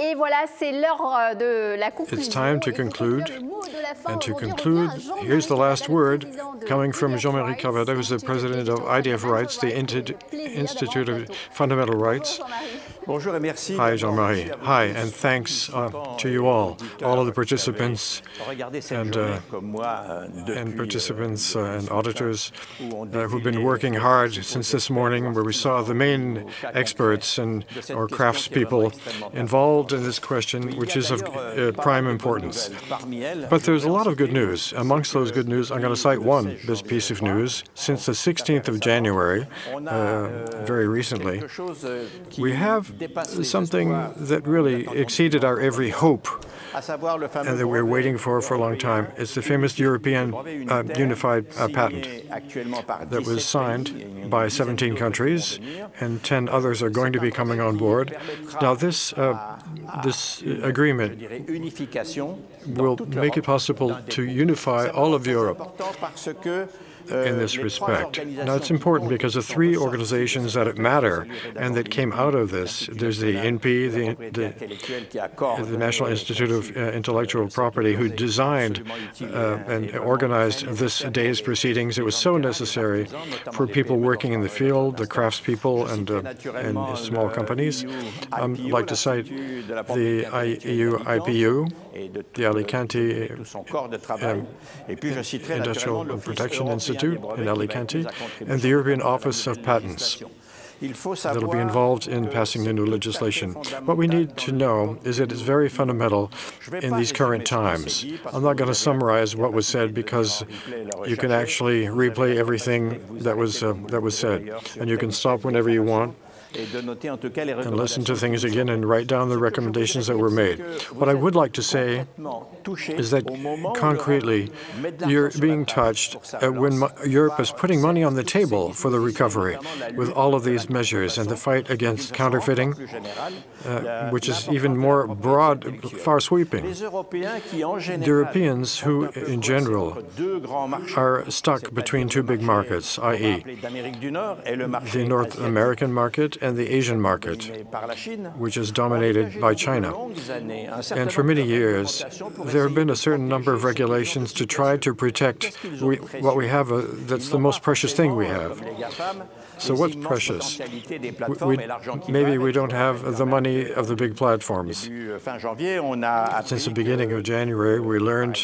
Et voilà, c'est l'heure de la conclusion. It's time to conclude. And to conclude, here's the last word coming from Jean-Marie Cavada, who's the president of IDF Rights, the Institute of Fundamental Rights. Hi, Jean-Marie. Hi, and thanks to you all of the participants and auditors who've been working hard since this morning, where we saw the main experts and or craftspeople involved in this question, which is of prime importance. But there's a lot of good news. Amongst those good news, I'm going to cite this piece of news. Since the 16th of January, very recently, we have something that really exceeded our every hope and that we're waiting for a long time. It's the famous European Unified Patent that was signed by 17 countries, and 10 others are going to be coming on board. Now, this agreement will make it possible to unify all of Europe in this respect. Now, it's important because the three organizations that matter and that came out of this, there's the INPI, the National Institute of Intellectual Property, who designed and organized this day's proceedings. It was so necessary for people working in the field, the craftspeople and small companies. I'd like to cite the IPU, the Alicante Industrial Protection Institute in Alicante, and the European Office of Patents that will be involved in passing the new legislation. What we need to know is that it's very fundamental in these current times. I'm not going to summarize what was said because you can actually replay everything that was said, and you can stop whenever you want and listen to things again and write down the recommendations that were made. What I would like to say is that concretely, you're being touched when Europe is putting money on the table for the recovery with all of these measures and the fight against counterfeiting, which is even more broad, far-sweeping. The Europeans who, in general, are stuck between two big markets, i.e. the North American market and the Asian market, which is dominated by China. And for many years, there have been a certain number of regulations to try to protect what we have, that's the most precious thing we have. So what's precious? Maybe we don't have the money of the big platforms. Since the beginning of January, we learned,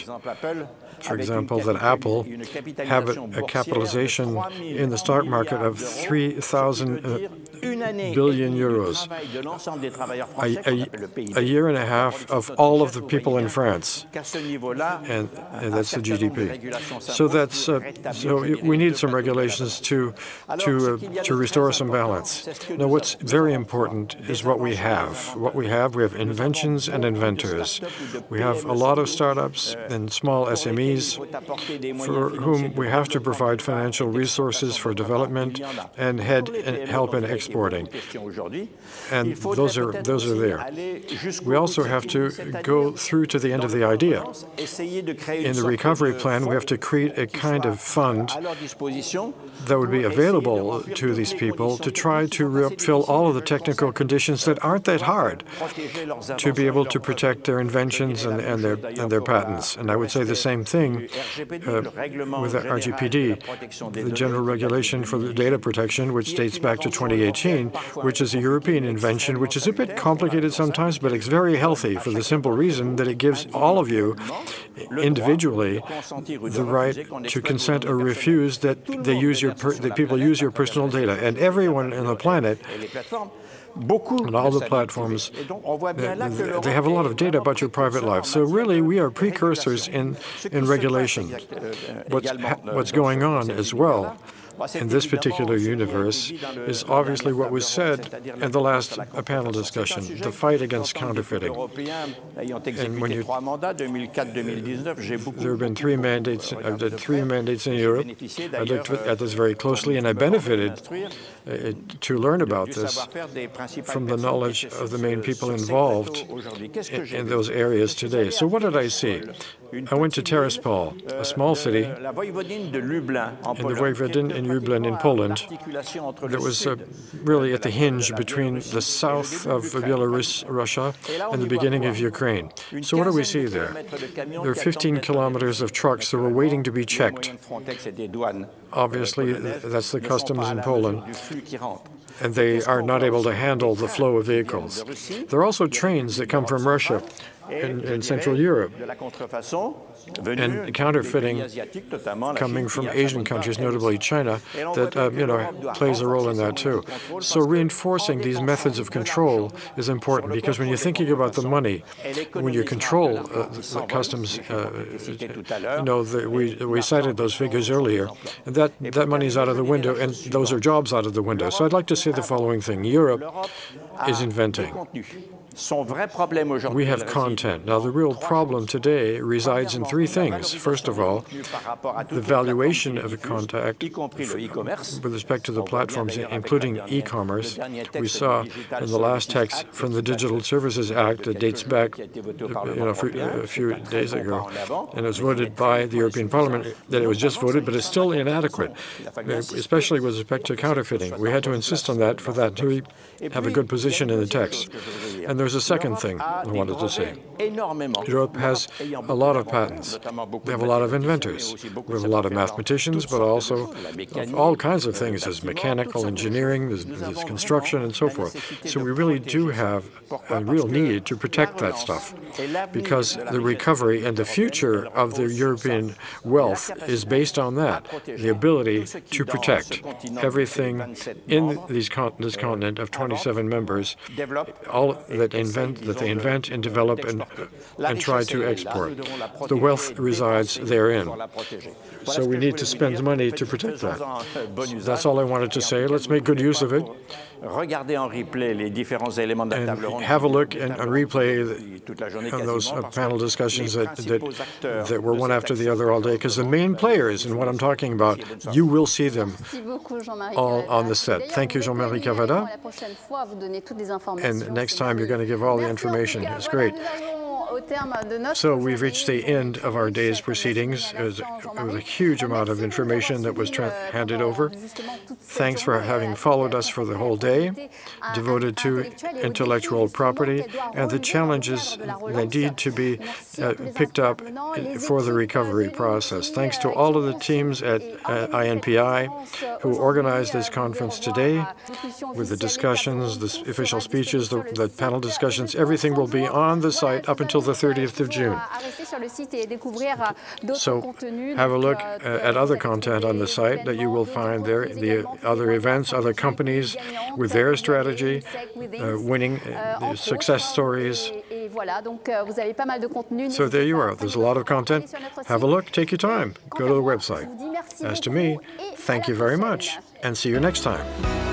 for example, that Apple have a capitalization in the stock market of 3,000 billion euros, a year and a half of all of the people in France, and that's the GDP. So we need some regulations to restore some balance. Now, what's very important is what we have. We have inventions and inventors. We have a lot of startups and small SMEs for whom we have to provide financial resources for development and help in exporting. And those are there. We also have to go through to the end of the idea. In the recovery plan, we have to create a kind of fund that would be available to these people to try to fill all of the technical conditions that aren't that hard to be able to protect their inventions and their patents. And I would say the same thing with the RGPD, the General Regulation for the Data Protection, which dates back to 2018, which is a European invention, which is a bit complicated sometimes, but it's very healthy for the simple reason that it gives all of you individually the right to consent or refuse that people use your personal data. And everyone on the planet and all the platforms, they have a lot of data about your private life. So really, we are precursors in regulation. What's going on as well in this particular universe is obviously what was said in the last panel discussion, the fight against counterfeiting. And when there have been three mandates, I've done 3 mandates in Europe. I looked at this very closely, and I benefited to learn about this from the knowledge of the main people involved in those areas today. So what did I see? I went to Tiraspol, a small city in the Voivodine in Lublin in Poland that was really at the hinge between the south of Belarus, Russia, and the beginning of Ukraine. So what do we see there? There are 15 kilometers of trucks that were waiting to be checked. Obviously, that's the customs in Poland, and they are not able to handle the flow of vehicles. There are also trains that come from Russia in Central Europe, and counterfeiting coming from Asian countries, notably China, that plays a role in that too. So reinforcing these methods of control is important, because when you're thinking about the money, when you control the customs, we cited those figures earlier, and that money is out of the window, and those are jobs out of the window. So I'd like to say the following thing: Europe is inventing. We have content. Now, the real problem today resides in three things. First of all, the valuation of a contact with respect to the platforms, including e-commerce. We saw in the last text from the Digital Services Act that dates back a few days ago, and it was voted by the European Parliament that it was just voted, but it's still inadequate, especially with respect to counterfeiting. We had to insist on that for that to have a good position in the text. And there's a second thing I wanted to say. Europe has a lot of patents. We have a lot of inventors. We have a lot of mathematicians, but also all kinds of things. There's mechanical engineering, there's construction, and so forth. So we really do have a real need to protect that stuff, because the recovery and the future of the European wealth is based on that, the ability to protect everything in this continent of 27 members, all that they invent and develop and try to export. The wealth resides therein. So we need to spend money to protect that. That's all I wanted to say. Let's make good use of it. And have a look and replay those panel discussions that were one after the other all day, because the main players in what I'm talking about, you will see them all on the set. Thank you, Jean-Marie Cavada. And next time you're going to give all the information. It's great. So we've reached the end of our day's proceedings. It was a huge amount of information that was handed over. Thanks for having followed us for the whole day, devoted to intellectual property and the challenges that need to be picked up for the recovery process. Thanks to all of the teams at INPI who organized this conference today, with the discussions, the official speeches, the panel discussions. Everything will be on the site up until the 30th of June. So have a look at other content on the site that you will find there, the other events, other companies with their strategy, winning success stories. So there you are. There's a lot of content. Have a look. Take your time. Go to the website. As to me, thank you very much, and see you next time.